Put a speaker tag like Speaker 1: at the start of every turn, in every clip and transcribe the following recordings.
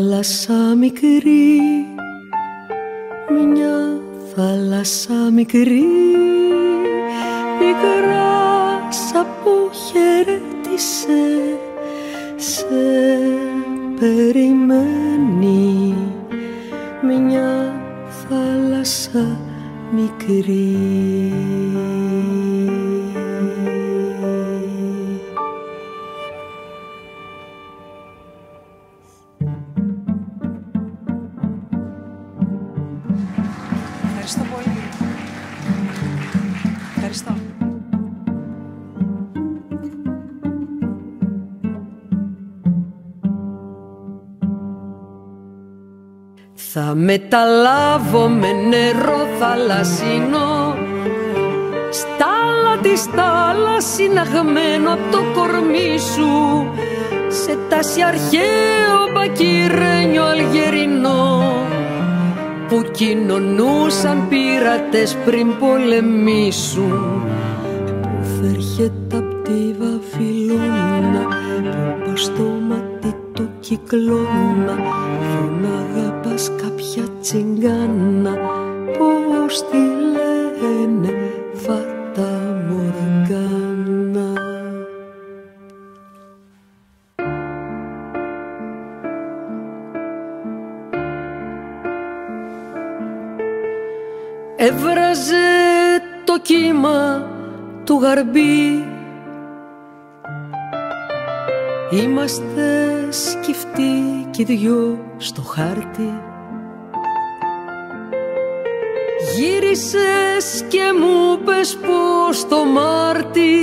Speaker 1: θάλασσα μικρή, μια θάλασσα μικρή, μικρά που χαιρέτησε, σε περιμένει, μια θάλασσα μικρή.
Speaker 2: Ευχαριστώ πολύ. Ευχαριστώ.
Speaker 1: Θα μεταλάβω με νερό θαλασσινό, στάλα της θάλασσι ναγμένο απ' το κορμί σου, σε τάση αρχαίο μπακυρένιο αλγερινό, που κοινωνούσαν πειρατές πριν πολεμήσουν, που θα έρχεται απ' τη Βαβυλώνα, που πας στο μάτι του κυκλώνα, που να αγαπάς κάποια τσιγκάνα, πώς τη λένε Φάτα Μοργάνα. Έβραζε το κύμα του γαρμπή, είμαστε σκυφτοί κι οι δυο στο χάρτη. Γύρισες και μου πες πως το Μάρτι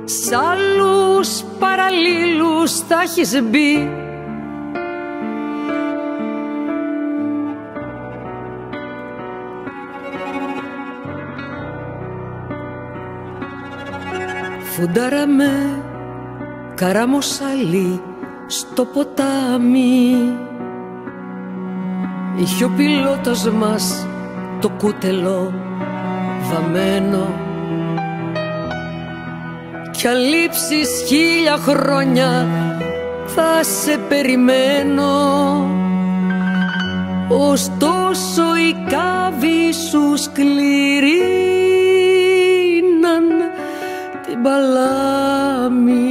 Speaker 1: σ' άλλους παραλλήλους θα έχεις μπει. Φουντάραμε καραμοσάλι στο ποτάμι, είχε ο πιλότος μας το κούτελο βαμμένο, κι αν λείψεις 1000 χρόνια θα σε περιμένω, ωστόσο οι κάβοι σου σκληρίναν την παλάμη.